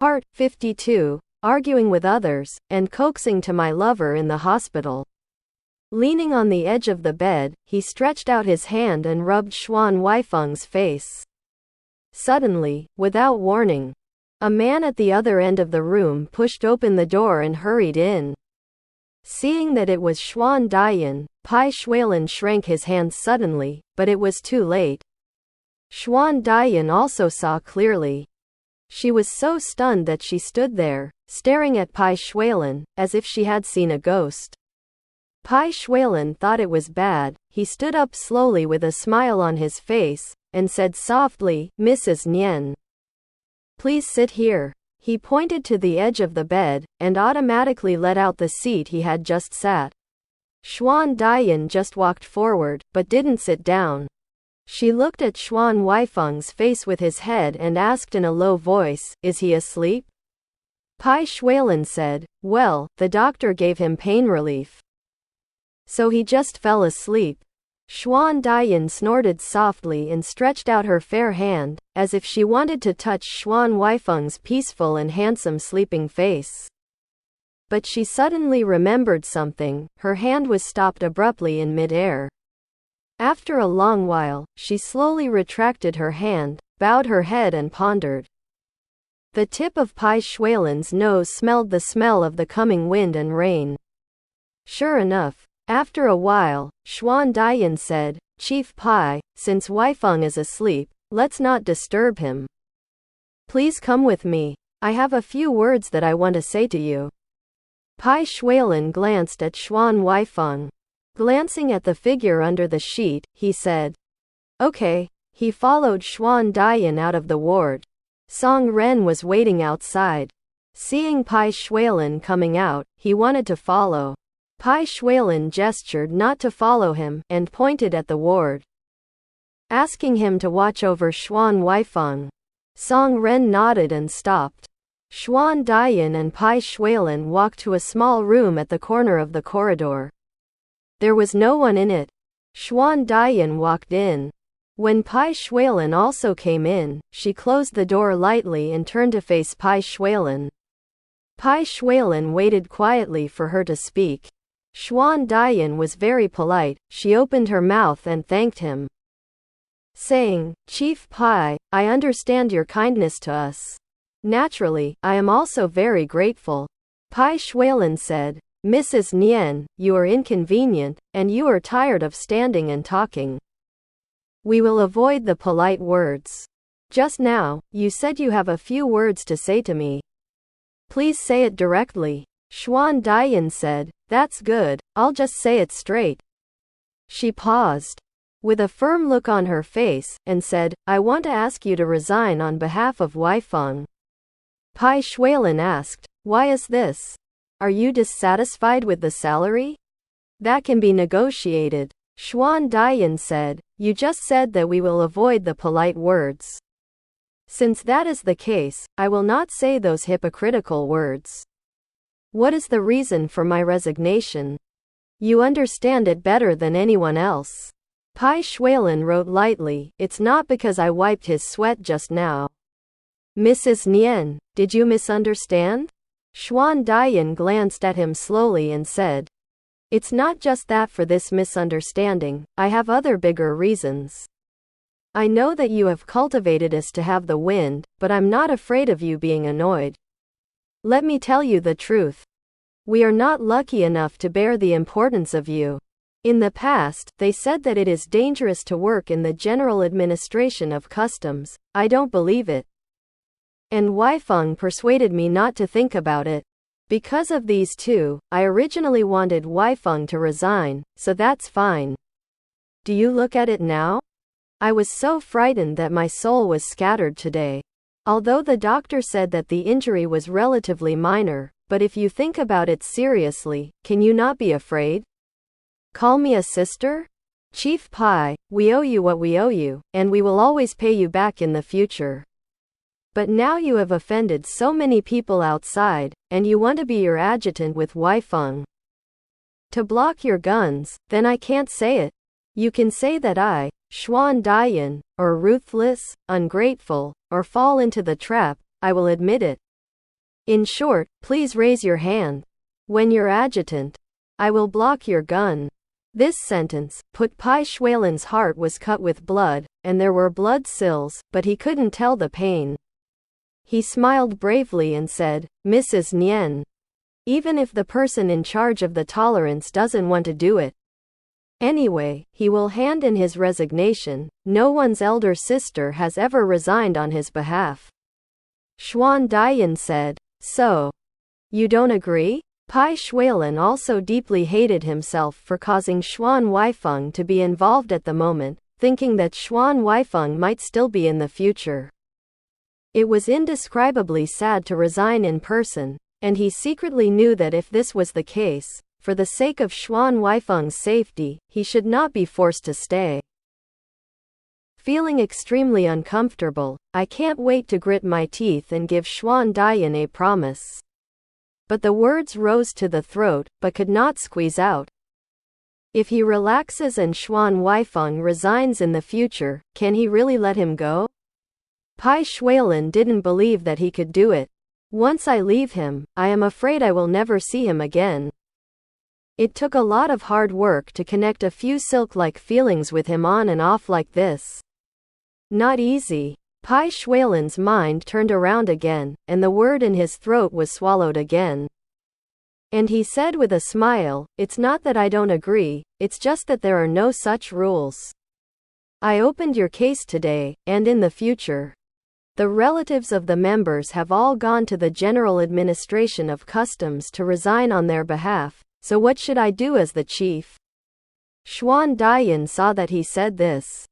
Part 52. Arguing with others, and coaxing to my lover in the hospital. Leaning on the edge of the bed, he stretched out his hand and rubbed Xuan Huaifeng's face. Suddenly, without warning, a man at the other end of the room pushed open the door and hurried in. Seeing that it was Xuan Dian, Bai Xuelan shrank his hands suddenly, but it was too late. Xuan Dian also saw clearly. She was so stunned that she stood there, staring at Bai Xuelan, as if she had seen a ghost. Bai Xuelan thought it was bad. He stood up slowly with a smile on his face, and said softly, "Mrs. Nian, please sit here." He pointed to the edge of the bed, and automatically let out the seat he had just sat. Xuan Dian just walked forward, but didn't sit down. She looked at Xuan Huaifeng's face with his head and asked in a low voice, "Is he asleep?" Bai Xuelan said, "Well, the doctor gave him pain relief. So he just fell asleep." Xuan Dian snorted softly and stretched out her fair hand, as if she wanted to touch Xuan Huaifeng's peaceful and handsome sleeping face. But she suddenly remembered something. Her hand was stopped abruptly in mid-air. After a long while, she slowly retracted her hand, bowed her head and pondered. The tip of Bai Xuelan's nose smelled the smell of the coming wind and rain. Sure enough, after a while, Xuan Dian said, "Chief Bai, since Huaifeng is asleep, let's not disturb him. Please come with me. I have a few words that I want to say to you." Bai Xuelan glanced at Xuan Huaifeng. Glancing at the figure under the sheet, he said, "Okay." He followed Xuan Dian out of the ward. Song Ren was waiting outside. Seeing Bai Xuelan coming out, he wanted to follow. Bai Xuelan gestured not to follow him, and pointed at the ward, asking him to watch over Xuan Huaifeng. Song Ren nodded and stopped. Xuan Dian and Bai Xuelan walked to a small room at the corner of the corridor. There was no one in it. Xuan Dian walked in. When Bai Xuelan also came in, she closed the door lightly and turned to face Bai Xuelan. Bai Xuelan waited quietly for her to speak. Xuan Dian was very polite. She opened her mouth and thanked him, saying, "Chief Bai, I understand your kindness to us. Naturally, I am also very grateful." Bai Xuelan said, "Mrs. Nian, you are inconvenient, and you are tired of standing and talking. We will avoid the polite words. Just now, you said you have a few words to say to me. Please say it directly." Xuan Dian said, "That's good, I'll just say it straight." She paused, with a firm look on her face, and said, "I want to ask you to resign on behalf of Huaifeng." Bai Xuelan asked, "Why is this? Are you dissatisfied with the salary? That can be negotiated." Xuan Dian said, "You just said that we will avoid the polite words. Since that is the case, I will not say those hypocritical words. What is the reason for my resignation? You understand it better than anyone else." Bai Xuelan wrote lightly, "It's not because I wiped his sweat just now." "Mrs. Nian, did you misunderstand?" Xuan Dian glanced at him slowly and said, "It's not just that for this misunderstanding, I have other bigger reasons. I know that you have cultivated us to have the wind, but I'm not afraid of you being annoyed. Let me tell you the truth. We are not lucky enough to bear the importance of you. In the past, they said that it is dangerous to work in the general administration of customs. I don't believe it. And Huaifeng persuaded me not to think about it. Because of these two, I originally wanted Huaifeng to resign, so that's fine. Do you look at it now? I was so frightened that my soul was scattered today. Although the doctor said that the injury was relatively minor, but if you think about it seriously, can you not be afraid? Call me a sister? Chief Bai, we owe you what we owe you, and we will always pay you back in the future. But now you have offended so many people outside, and you want to be your adjutant with Huaifeng to block your guns, then I can't say it. You can say that I, Xuan Dian, or ruthless, ungrateful, or fall into the trap. I will admit it. In short, please raise your hand. When you're adjutant, I will block your gun. This sentence put Bai Xuelan's heart was cut with blood, and there were blood sills, but he couldn't tell the pain. He smiled bravely and said, Mrs. Nian. Even if the person in charge of the tolerance doesn't want to do it. Anyway, he will hand in his resignation. No one's elder sister has ever resigned on his behalf. Xuan Huaifeng said. So, you don't agree? Bai Xuelan also deeply hated himself for causing Xuan Huaifeng to be involved at the moment, thinking that Xuan Huaifeng might still be in the future. It was indescribably sad to resign in person, and he secretly knew that if this was the case, for the sake of Xuan Huaifeng's safety, he should not be forced to stay. Feeling extremely uncomfortable, I can't wait to grit my teeth and give Xuan Huaifeng a promise. But the words rose to the throat, but could not squeeze out. If he relaxes and Xuan Huaifeng resigns in the future, can he really let him go? Bai Xuelan didn't believe that he could do it. Once I leave him, I am afraid I will never see him again. It took a lot of hard work to connect a few silk-like feelings with him on and off like this. Not easy. Bai Xuelan's mind turned around again, and the word in his throat was swallowed again. And he said with a smile, It's not that I don't agree, it's just that there are no such rules. I opened your case today, and in the future, the relatives of the members have all gone to the General Administration of Customs to resign on their behalf, so what should I do as the chief? Xuan Huaifeng saw that he said this.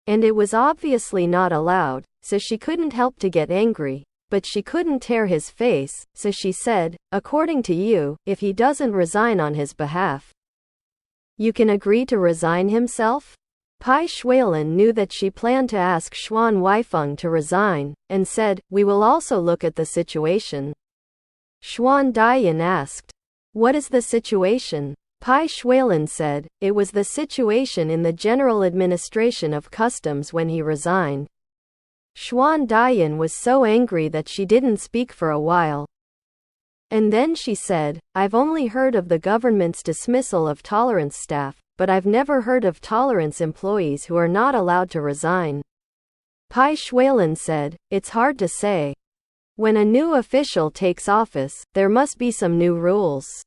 And it was obviously not allowed, so she couldn't help to get angry, but she couldn't tear his face, so she said, According to you, if he doesn't resign on his behalf, you can agree to resign himself? Bai Xuelan knew that she planned to ask Xuan Huaifeng to resign, and said, We will also look at the situation. Xuan Huaifeng asked, What is the situation? Bai Xuelan said, It was the situation in the General Administration of Customs when he resigned. Xuan Huaifeng was so angry that she didn't speak for a while. And then she said, I've only heard of the government's dismissal of tolerance staff, but I've never heard of tolerance employees who are not allowed to resign. Bai Xuelan said, It's hard to say. When a new official takes office, there must be some new rules.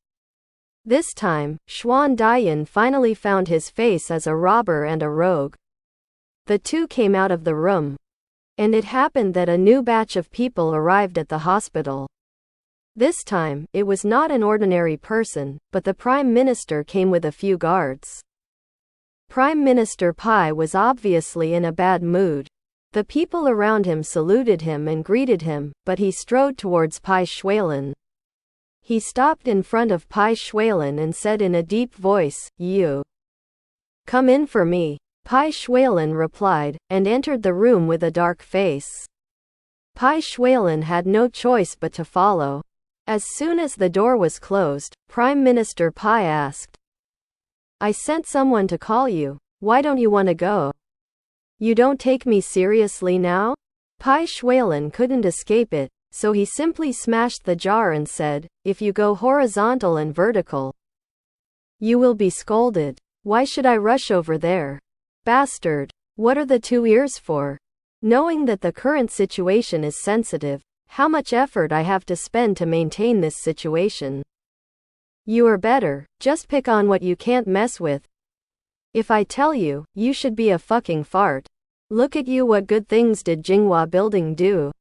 This time, Xuan Huaifeng finally found his face as a robber and a rogue. The two came out of the room. And it happened that a new batch of people arrived at the hospital. This time, it was not an ordinary person, but the Prime Minister came with a few guards. Prime Minister Bai was obviously in a bad mood. The people around him saluted him and greeted him, but he strode towards Bai Xuelan. He stopped in front of Bai Xuelan and said in a deep voice, You come in for me. Bai Xuelan replied, and entered the room with a dark face. Bai Xuelan had no choice but to follow. As soon as the door was closed, Prime Minister Bai asked, I sent someone to call you. Why don't you want to go? You don't take me seriously now? Bai Xuelan couldn't escape it, so he simply smashed the jar and said, If you go horizontal and vertical, you will be scolded. Why should I rush over there? Bastard. What are the 2 ears for? Knowing that the current situation is sensitive, how much effort I have to spend to maintain this situation. You are better, just pick on what you can't mess with. If I tell you, you should be a fucking fart. Look at you, what good things did Jinghua Building do?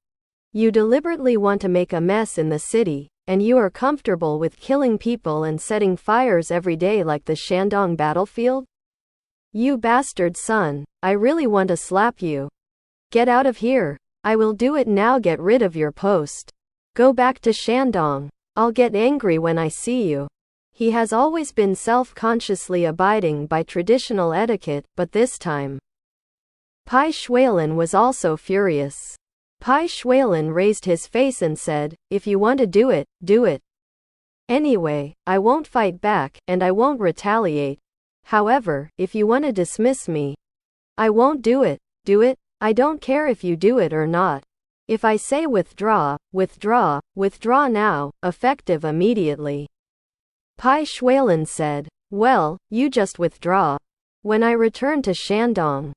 You deliberately want to make a mess in the city, and you are comfortable with killing people and setting fires every day like the Shandong battlefield? You bastard son, I really want to slap you. Get out of here. I will do it now, get rid of your post. Go back to Shandong. I'll get angry when I see you. He has always been self-consciously abiding by traditional etiquette, but this time, Bai Xuelan was also furious. Bai Xuelan raised his face and said, If you want to do it, do it. Anyway, I won't fight back, and I won't retaliate. However, if you want to dismiss me, I won't do it. Do it? I don't care if you do it or not. If I say withdraw, withdraw, withdraw now, effective immediately. Bai Xuelan said, well, you just withdraw. When I return to Shandong,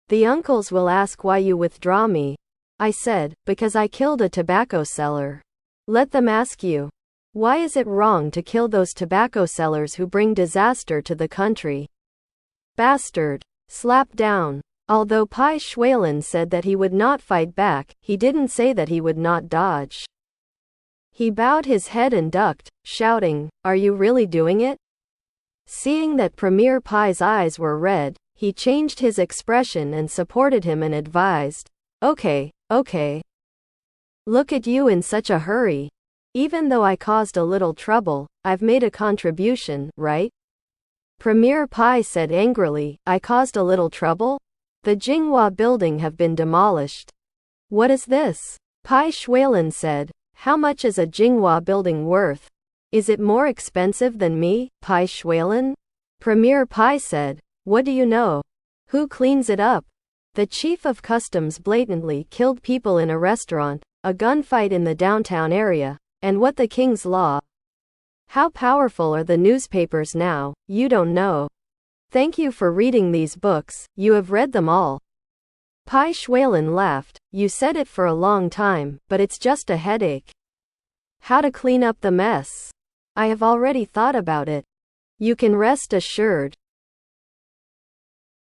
the uncles will ask why you withdraw me. I said, because I killed a tobacco seller. Let them ask you. Why is it wrong to kill those tobacco sellers who bring disaster to the country? Bastard. Slap down. Although Bai Xuelan said that he would not fight back, he didn't say that he would not dodge. He bowed his head and ducked, shouting, are you really doing it? Seeing that Premier Pai's eyes were red, he changed his expression and supported him and advised, okay, okay. Look at you in such a hurry. Even though I caused a little trouble, I've made a contribution, right? Premier Pai said angrily, I caused a little trouble? The Jinghua building have been demolished. What is this? Bai Xuelan said, how much is a Jinghua building worth? Is it more expensive than me, Bai Xuelan? Premier Pai said, what do you know? Who cleans it up? The chief of customs blatantly killed people in a restaurant, a gunfight in the downtown area, and what the king's law? How powerful are the newspapers now? You don't know. Thank you for reading these books, you have read them all. Bai Xuelan laughed, you said it for a long time, but it's just a headache. How to clean up the mess? I have already thought about it. You can rest assured.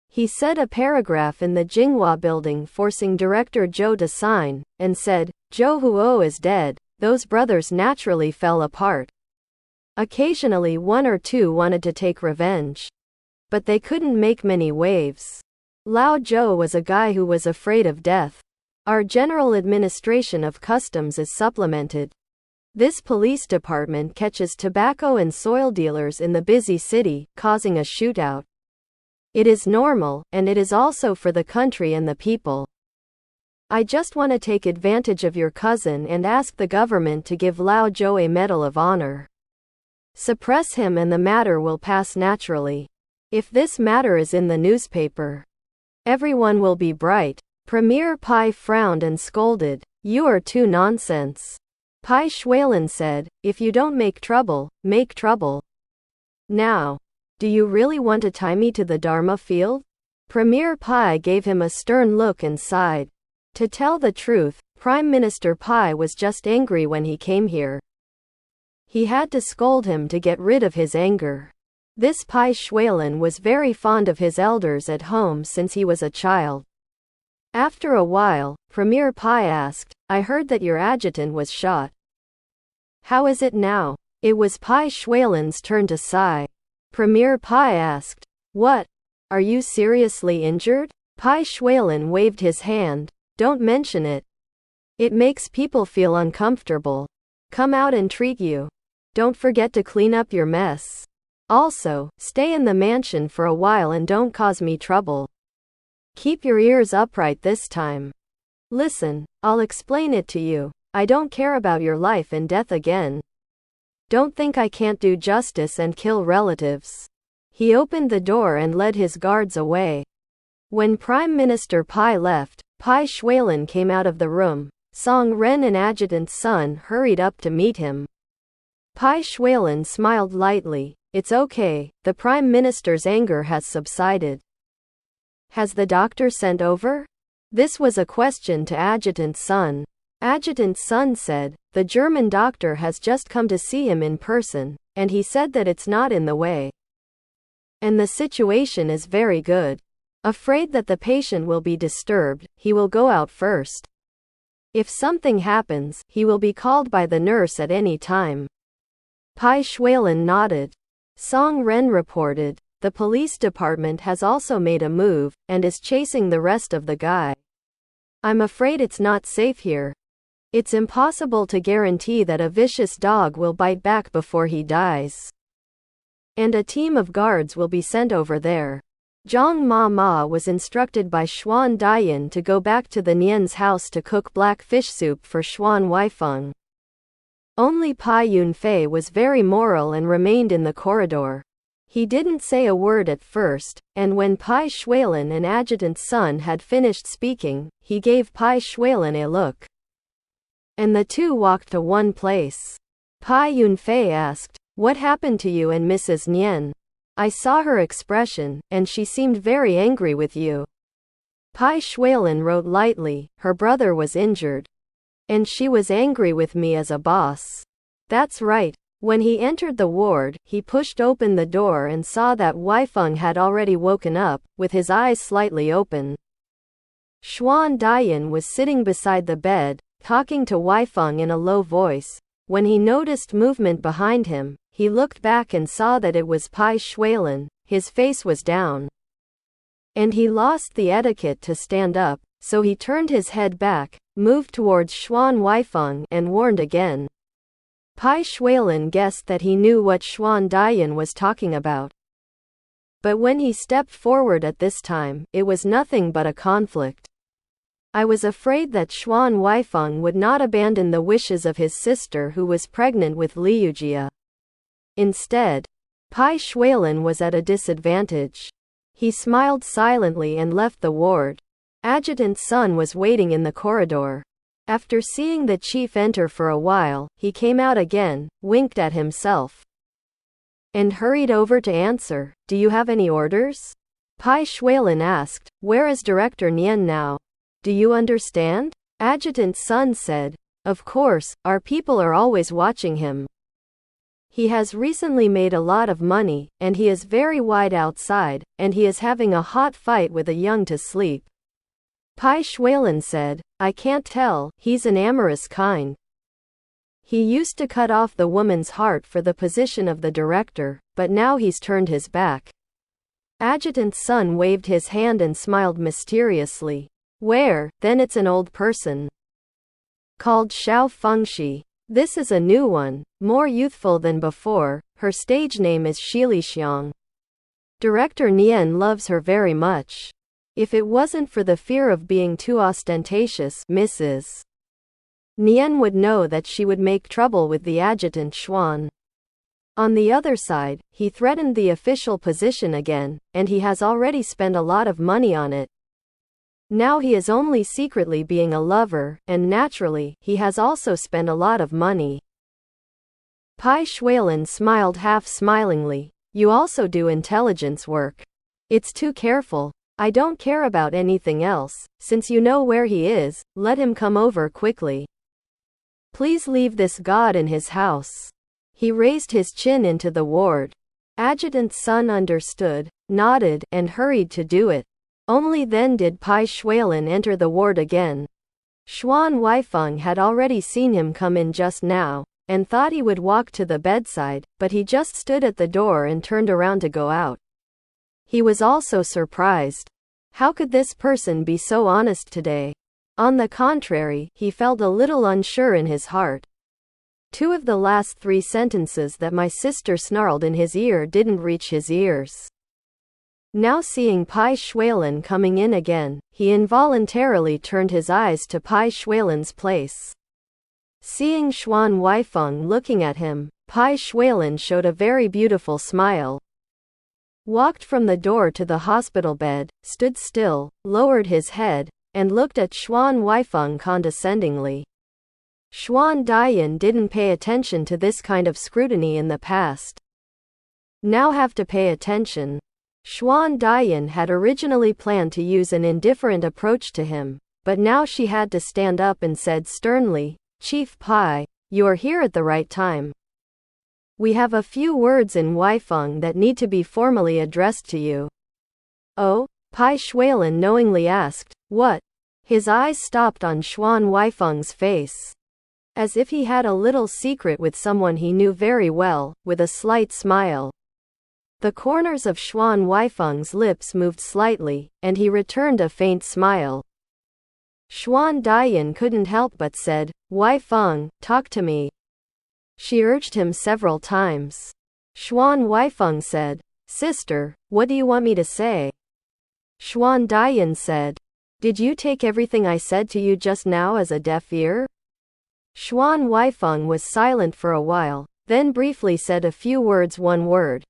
He said a paragraph in the Jinghua building forcing director Zhou to sign, and said, Zhou Huo is dead. Those brothers naturally fell apart. Occasionally one or two wanted to take revenge. But they couldn't make many waves. Lao Zhou was a guy who was afraid of death. Our general administration of customs is supplemented. This police department catches tobacco and soil dealers in the busy city, causing a shootout. It is normal, and it is also for the country and the people. I just want to take advantage of your cousin and ask the government to give Lao Zhou a Medal of Honor. Suppress him and the matter will pass naturally. If this matter is in the newspaper, everyone will be bright. Premier Pai frowned and scolded, you are too nonsense. Bai Xuelan said, if you don't make trouble, make trouble. Now, do you really want to tie me to the Dharma field? Premier Pai gave him a stern look and sighed. To tell the truth, Prime Minister Pai was just angry when he came here. He had to scold him to get rid of his anger. This Bai Xuelan was very fond of his elders at home since he was a child. After a while, Premier Pai asked, I heard that your adjutant was shot. How is it now? It was Bai Xuelan's turn to sigh. Premier Pai asked, what? Are you seriously injured? Bai Xuelan waved his hand. Don't mention it. It makes people feel uncomfortable. Come out and treat you. Don't forget to clean up your mess. Also, stay in the mansion for a while and don't cause me trouble. Keep your ears upright this time. Listen, I'll explain it to you. I don't care about your life and death again. Don't think I can't do justice and kill relatives. He opened the door and led his guards away. When Prime Minister Pai left, Bai Xuelan came out of the room. Song Ren and Adjutant's son hurried up to meet him. Bai Xuelan smiled lightly. It's okay, the Prime Minister's anger has subsided. Has the doctor sent over? This was a question to Adjutant's son. Adjutant's son said, the German doctor has just come to see him in person, and he said that it's not in the way. And the situation is very good. Afraid that the patient will be disturbed, he will go out first. If something happens, he will be called by the nurse at any time. Bai Xuelan nodded. Song Ren reported, the police department has also made a move, and is chasing the rest of the guy. I'm afraid it's not safe here. It's impossible to guarantee that a vicious dog will bite back before he dies. And a team of guards will be sent over there. Zhang Ma was instructed by Xuan Dian to go back to the Nian's house to cook black fish soup for Xuan Huaifeng. Only Pai Yunfei was very moral and remained in the corridor. He didn't say a word at first, and when Bai Xuelan and Adjutant's son had finished speaking, he gave Bai Xuelan a look. and the two walked to one place. Bai Yunfei asked, "What happened to you and Mrs. Nian? I saw her expression, and she seemed very angry with you." Bai Xuelan wrote lightly, "Her brother was injured. And she was angry with me as a boss." That's right. When he entered the ward, he pushed open the door and saw that Huaifeng had already woken up, with his eyes slightly open. Xuan Dian was sitting beside the bed, talking to Huaifeng in a low voice. When he noticed movement behind him, he looked back and saw that it was Bai Xuelan. His face was down. And he lost the etiquette to stand up, so he turned his head back, moved towards Xuan Huaifeng, and warned again. Bai Xuelan guessed that he knew what Xuan Dian was talking about. But when he stepped forward at this time, it was nothing but a conflict. "I was afraid that Xuan Huaifeng would not abandon the wishes of his sister who was pregnant with Liujia. Instead, Bai Xuelan was at a disadvantage." He smiled silently and left the ward. Adjutant Sun was waiting in the corridor. After seeing the chief enter for a while, he came out again, winked at himself, and hurried over to answer. "Do you have any orders?" Bai Xuelan asked. "Where is Director Nian now? Do you understand?" Adjutant Sun said. "Of course, our people are always watching him. He has recently made a lot of money, and he is very wide outside, and he is having a hot fight with a young to sleep." Bai Xuelan said, "I can't tell, he's an amorous kind. He used to cut off the woman's heart for the position of the director, but now he's turned his back." Adjutant Sun waved his hand and smiled mysteriously. "Where, then it's an old person. Called Xiao Fengxi. This is a new one, more youthful than before, her stage name is Shilixiang. Director Nian loves her very much. If it wasn't for the fear of being too ostentatious, Mrs. Nian would know that she would make trouble with the adjutant Xuan. On the other side, he threatened the official position again, and he has already spent a lot of money on it. Now he is only secretly being a lover, and naturally, he has also spent a lot of money." Bai Xuelan smiled half-smilingly. "You also do intelligence work. It's too careful. I don't care about anything else. Since you know where he is, let him come over quickly. Please leave this god in his house." He raised his chin into the ward. Adjutant Sun understood, nodded, and hurried to do it. Only then did Bai Xuelan enter the ward again. Xuan Huaifeng had already seen him come in just now, and thought he would walk to the bedside, but he just stood at the door and turned around to go out. He was also surprised. How could this person be so honest today? On the contrary, he felt a little unsure in his heart. Two of the last 3 sentences that my sister snarled in his ear didn't reach his ears. Now seeing Bai Xuelan coming in again, he involuntarily turned his eyes to Bai Xuelan's place. Seeing Xuan Huaifeng looking at him, Bai Xuelan showed a very beautiful smile. Walked from the door to the hospital bed, stood still, lowered his head, and looked at Xuan Huaifeng condescendingly. Xuan Dian didn't pay attention to this kind of scrutiny in the past. Now have to pay attention. Xuan Dian had originally planned to use an indifferent approach to him, but now she had to stand up and said sternly, "Chief Pai, you are here at the right time. We have a few words in Huaifeng that need to be formally addressed to you." "Oh?" Bai Xuelan knowingly asked. "What?" His eyes stopped on Xuan Huaifeng's face. As if he had a little secret with someone he knew very well, with a slight smile. The corners of Xuan Huaifeng's lips moved slightly, and he returned a faint smile. Xuan Dian couldn't help but said, "Huaifeng, talk to me." She urged him several times. Xuan Huaifeng said, "Sister, what do you want me to say?" Xuan Dian said, "Did you take everything I said to you just now as a deaf ear?" Xuan Huaifeng was silent for a while, then briefly said a few words, one word.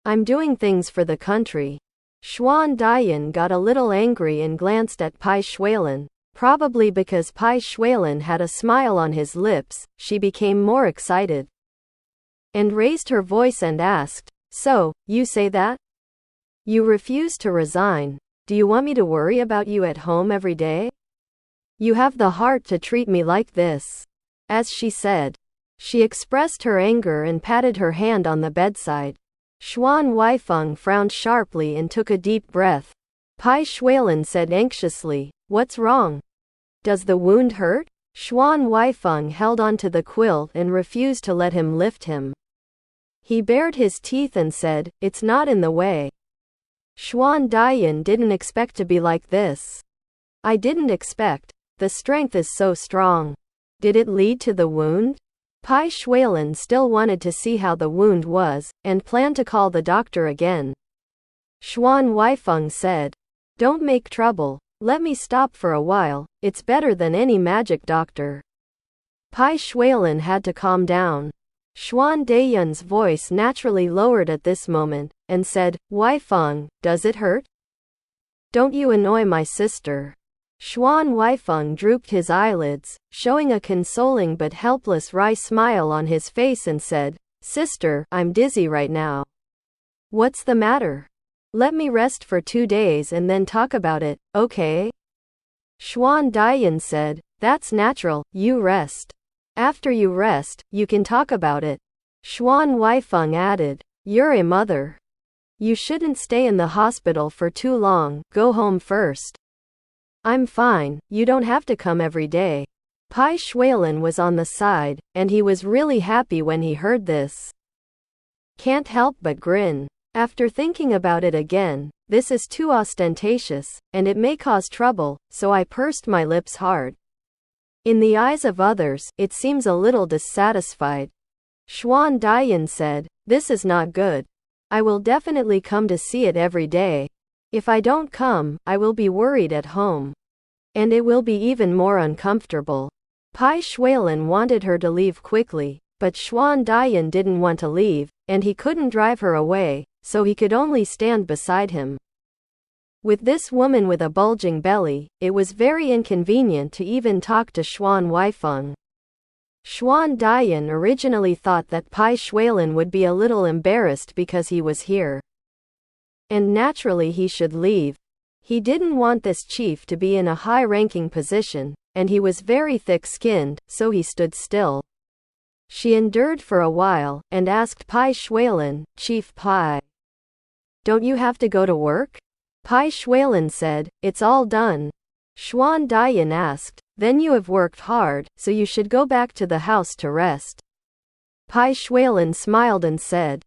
"I'm doing things for the country." Xuan Dian got a little angry and glanced at Bai Xuelan. Probably because Bai Xuelan had a smile on his lips, she became more excited and raised her voice and asked, "So, you say that? You refuse to resign. Do you want me to worry about you at home every day? You have the heart to treat me like this." As she said, she expressed her anger and patted her hand on the bedside. Xuan Huaifeng frowned sharply and took a deep breath. Bai Xuelan said anxiously, "What's wrong? Does the wound hurt?" Xuan Huaifeng held onto the quilt and refused to let him lift him. He bared his teeth and said, "It's not in the way." Xuan Daiyan didn't expect to be like this. "I didn't expect. The strength is so strong. Did it lead to the wound?" Bai Xuelan still wanted to see how the wound was, and planned to call the doctor again. Xuan Huaifeng said, "Don't make trouble. Let me stop for a while. It's better than any magic doctor." Bai Xuelan had to calm down. Xuan Daiyan's voice naturally lowered at this moment, and said, "Huaifeng, does it hurt? Don't you annoy my sister." Xuan Huaifeng drooped his eyelids, showing a consoling but helpless wry smile on his face and said, "Sister, I'm dizzy right now. What's the matter? Let me rest for 2 days and then talk about it, okay?" Xuan Daiyan said, "That's natural, you rest. After you rest, you can talk about it." Xuan Huaifeng added, "You're a mother. You shouldn't stay in the hospital for too long, go home first." "I'm fine, you don't have to come every day." Bai Xuelan was on the side, and he was really happy when he heard this. Can't help but grin. After thinking about it again, this is too ostentatious, and it may cause trouble, so I pursed my lips hard. In the eyes of others, it seems a little dissatisfied. Xuan Daiyan said, "This is not good. I will definitely come to see it every day. If I don't come, I will be worried at home. And it will be even more uncomfortable." Bai Xuelan wanted her to leave quickly, but Xuan Daiyan didn't want to leave, and he couldn't drive her away, so he could only stand beside him. With this woman with a bulging belly, it was very inconvenient to even talk to Xuan Huaifeng. Xuan Daiyan originally thought that Bai Xuelan would be a little embarrassed because he was here. And naturally he should leave. He didn't want this chief to be in a high-ranking position, and he was very thick-skinned, so he stood still. She endured for a while, and asked Bai Xuelan, "Chief Bai, don't you have to go to work?" Bai Xuelan said, "It's all done." Xuan Daiyan asked, "Then you have worked hard, so you should go back to the house to rest." Bai Xuelan smiled and said,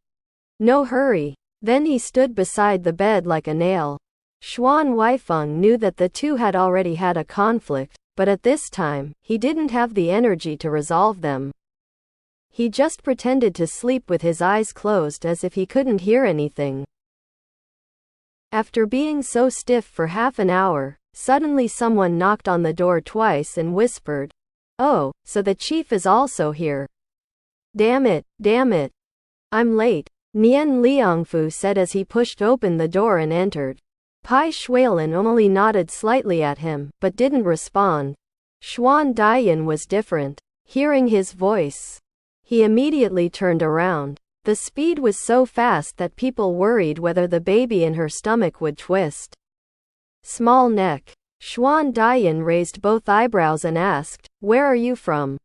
"No hurry." Then he stood beside the bed like a nail. Xuan Huaifeng knew that the two had already had a conflict, but at this time, he didn't have the energy to resolve them. He just pretended to sleep with his eyes closed as if he couldn't hear anything. After being so stiff for half an hour, suddenly someone knocked on the door twice and whispered, "Oh, so the chief is also here. Damn it, I'm late," Nian Liangfu said as he pushed open the door and entered. Bai Xuelan only nodded slightly at him, but didn't respond. Xuan Daiyan was different. Hearing his voice, he immediately turned around. The speed was so fast that people worried whether the baby in her stomach would twist. Small neck. Xuan Daiyan raised both eyebrows and asked, "Where are you from?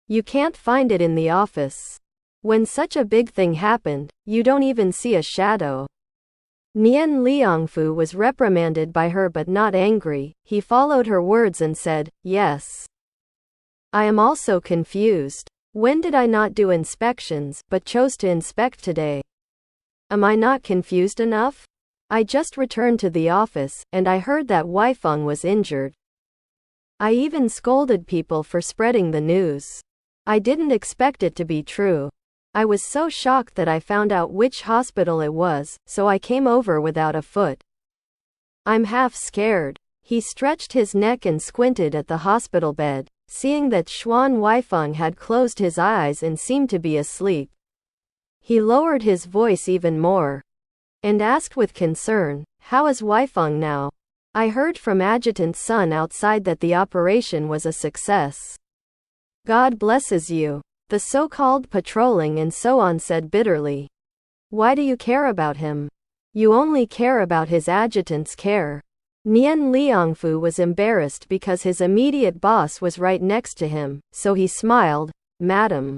You can't find it in the office. When such a big thing happened, you don't even see a shadow." Nian Liangfu was reprimanded by her but not angry. He followed her words and said, "Yes. I am also confused. When did I not do inspections, but chose to inspect today? Am I not confused enough? I just returned to the office, and I heard that Huaifeng was injured. I even scolded people for spreading the news. I didn't expect it to be true. I was so shocked that I found out which hospital it was, so I came over without a foot. I'm half scared." He stretched his neck and squinted at the hospital bed, seeing that Xuan Huaifeng had closed his eyes and seemed to be asleep. He lowered his voice even more and asked with concern, "How is Huaifeng now?" I heard from Adjutant Sun outside that the operation was a success. God blesses you. The so-called patrolling and so on said bitterly. Why do you care about him? You only care about his adjutant's care. Nian Liangfu was embarrassed because his immediate boss was right next to him, so he smiled. Madam.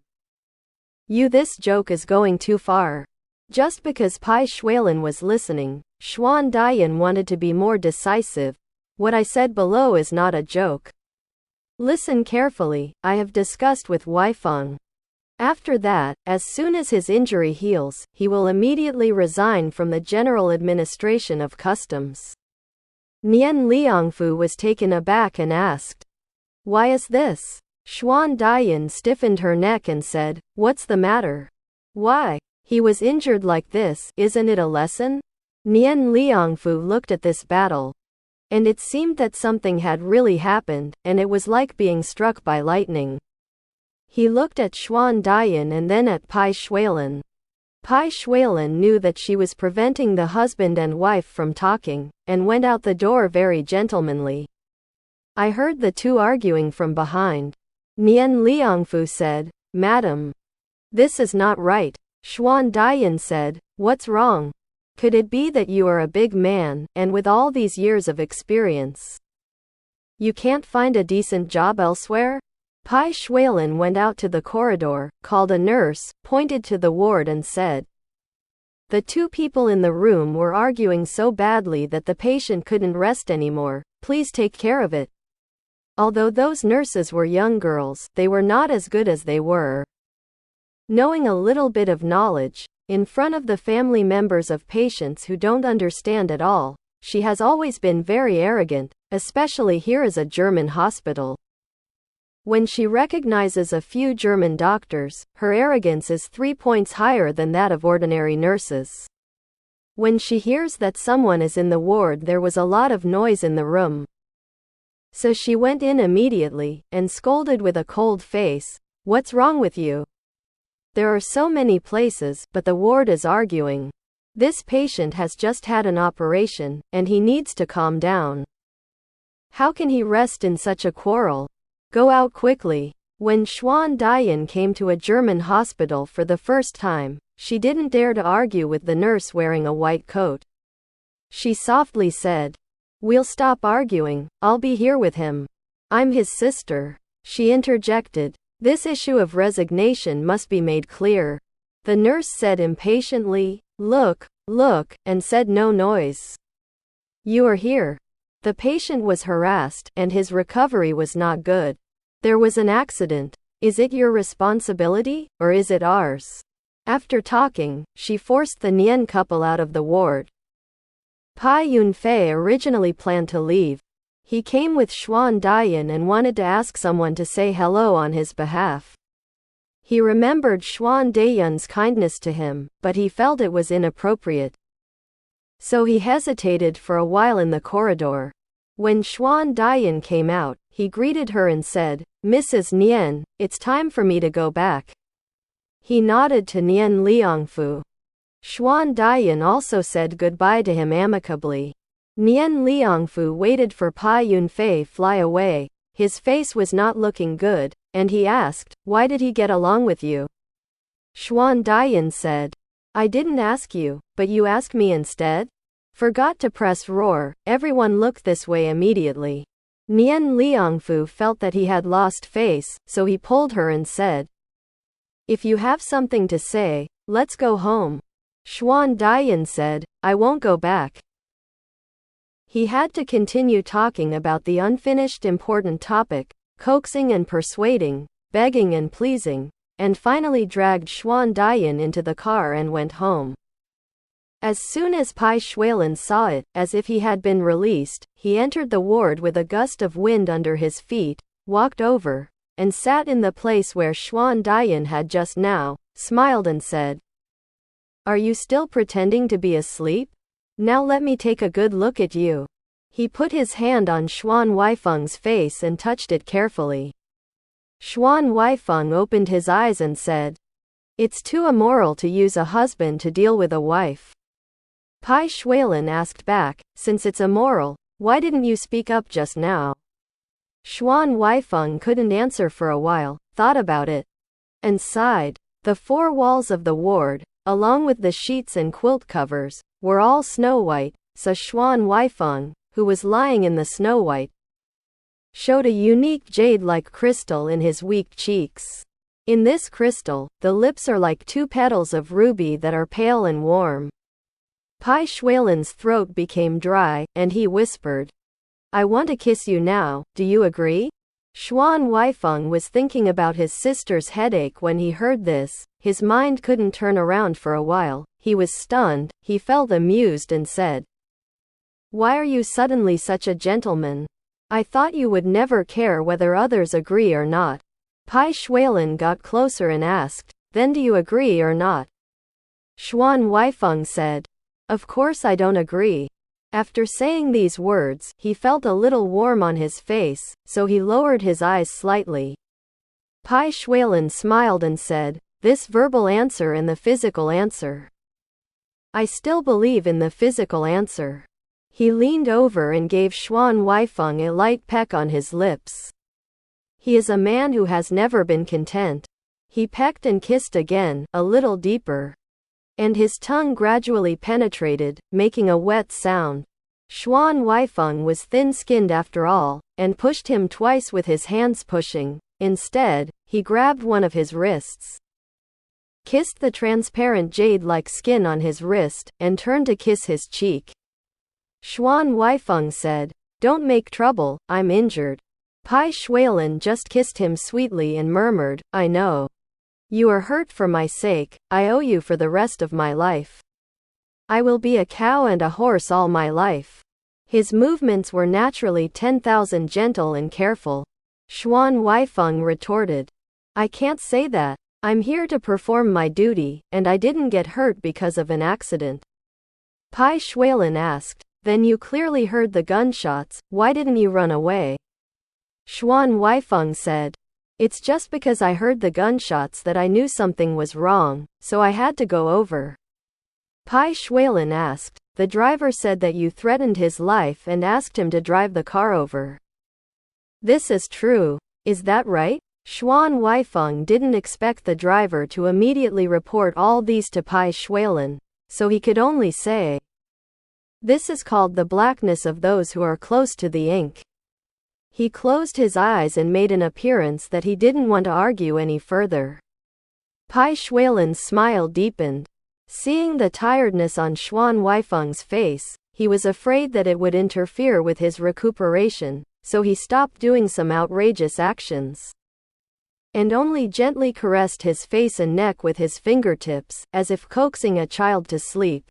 This joke is going too far. Just because Bai Xuelan was listening, Xuan Dian wanted to be more decisive. What I said below is not a joke. Listen carefully, I have discussed with Huaifeng. After that, as soon as his injury heals, he will immediately resign from the General Administration of Customs. Nian Liangfu was taken aback and asked, Why is this? Xuan Dian stiffened her neck and said, What's the matter? Why? He was injured like this, isn't it a lesson? Nian Liangfu looked at this battle. And it seemed that something had really happened, and it was like being struck by lightning. He looked at Xuan Dian and then at Bai Xuelan. Bai Xuelan knew that she was preventing the husband and wife from talking, and went out the door very gentlemanly. I heard the two arguing from behind. Nian Liangfu said, Madam. This is not right. Xuan Dian said, What's wrong? Could it be that you are a big man, and with all these years of experience, you can't find a decent job elsewhere? Bai Xuelan went out to the corridor, called a nurse, pointed to the ward and said, The two people in the room were arguing so badly that the patient couldn't rest anymore, please take care of it. Although those nurses were young girls, they were not as good as they were. Knowing a little bit of knowledge, in front of the family members of patients who don't understand at all, she has always been very arrogant, especially here as a German hospital. When she recognizes a few German doctors, her arrogance is 3 points higher than that of ordinary nurses. When she hears that someone is in the ward, there was a lot of noise in the room. So she went in immediately, and scolded with a cold face, What's wrong with you? There are so many places, but the ward is arguing. This patient has just had an operation, and he needs to calm down. How can he rest in such a quarrel? Go out quickly. When Xuan Dian came to a German hospital for the first time, she didn't dare to argue with the nurse wearing a white coat. She softly said, We'll stop arguing, I'll be here with him. I'm his sister. She interjected, This issue of resignation must be made clear. The nurse said impatiently, Look, and said no noise. You are here. The patient was harassed, and his recovery was not good. There was an accident. Is it your responsibility, or is it ours? After talking, she forced the Nian couple out of the ward. Bai Yunfei originally planned to leave. He came with Xuan Dian and wanted to ask someone to say hello on his behalf. He remembered Xuan Dian's kindness to him, but he felt it was inappropriate. So he hesitated for a while in the corridor. When Xuan Dian came out, he greeted her and said, Mrs. Nian, it's time for me to go back. He nodded to Nian Liangfu. Xuan Dian also said goodbye to him amicably. Nian Liangfu waited for Bai Yunfei fly away. His face was not looking good, and he asked, Why did he get along with you? Xuan Dian said, I didn't ask you, but you asked me instead? Forgot to press roar. Everyone looked this way immediately. Nian Liangfu felt that he had lost face, so he pulled her and said, If you have something to say, let's go home. Xuan Dian said, I won't go back. He had to continue talking about the unfinished important topic, coaxing and persuading, begging and pleasing, and finally dragged Xuan Dian into the car and went home. As soon as Bai Xuelan saw it, as if he had been released, he entered the ward with a gust of wind under his feet, walked over, and sat in the place where Xuan Dian had just now, smiled and said, Are you still pretending to be asleep? Now let me take a good look at you. He put his hand on Xuan Huaifeng's face and touched it carefully. Xuan Huaifeng opened his eyes and said, It's too immoral to use a husband to deal with a wife. Bai Xuelan asked back, Since it's immoral, Why didn't you speak up just now? Xuan Huaifeng couldn't answer for a while, thought about it, and sighed. The four walls of the ward, along with the sheets and quilt covers, were all snow-white, so Xuan Huaifeng, who was lying in the snow-white, showed a unique jade-like crystal in his weak cheeks. In this crystal, the lips are like two petals of ruby that are pale and warm. Bai Xuelan's throat became dry, and he whispered, I want to kiss you now, do you agree? Xuan Huaifeng was thinking about his sister's headache when he heard this. His mind couldn't turn around for a while. He was stunned. He felt amused and said, Why are you suddenly such a gentleman? I thought you would never care whether others agree or not. Bai Xuelan got closer and asked, Then do you agree or not? Xuan Huaifeng said, Of course I don't agree. After saying these words, he felt a little warm on his face, so he lowered his eyes slightly. Bai Xuelan smiled and said, This verbal answer and the physical answer. I still believe in the physical answer. He leaned over and gave Xuan Huaifeng a light peck on his lips. He is a man who has never been content. He pecked and kissed again, a little deeper. And his tongue gradually penetrated, making a wet sound. Xuan Huaifeng was thin-skinned after all, and pushed him twice with his hands pushing. Instead, he grabbed one of his wrists, kissed the transparent jade-like skin on his wrist, and turned to kiss his cheek. Xuan Huaifeng said, Don't make trouble, I'm injured. Bai Xuelan just kissed him sweetly and murmured, I know. You are hurt for my sake, I owe you for the rest of my life. I will be a cow and a horse all my life. His movements were naturally 10,000 gentle and careful. Xuan Huaifeng retorted, I can't say that. I'm here to perform my duty, and I didn't get hurt because of an accident. Bai Xuelan asked, Then you clearly heard the gunshots, why didn't you run away? Xuan Huaifeng said, It's just because I heard the gunshots that I knew something was wrong, so I had to go over. Bai Xuelan asked, The driver said that you threatened his life and asked him to drive the car over. This is true, is that right? Xuan Huaifeng didn't expect the driver to immediately report all these to Bai Xuelan, so he could only say, This is called the blackness of those who are close to the ink. He closed his eyes and made an appearance that he didn't want to argue any further. Bai Xuelan's smile deepened. Seeing the tiredness on Xuan Huaifeng's face, he was afraid that it would interfere with his recuperation, so he stopped doing some outrageous actions, and only gently caressed his face and neck with his fingertips, as if coaxing a child to sleep.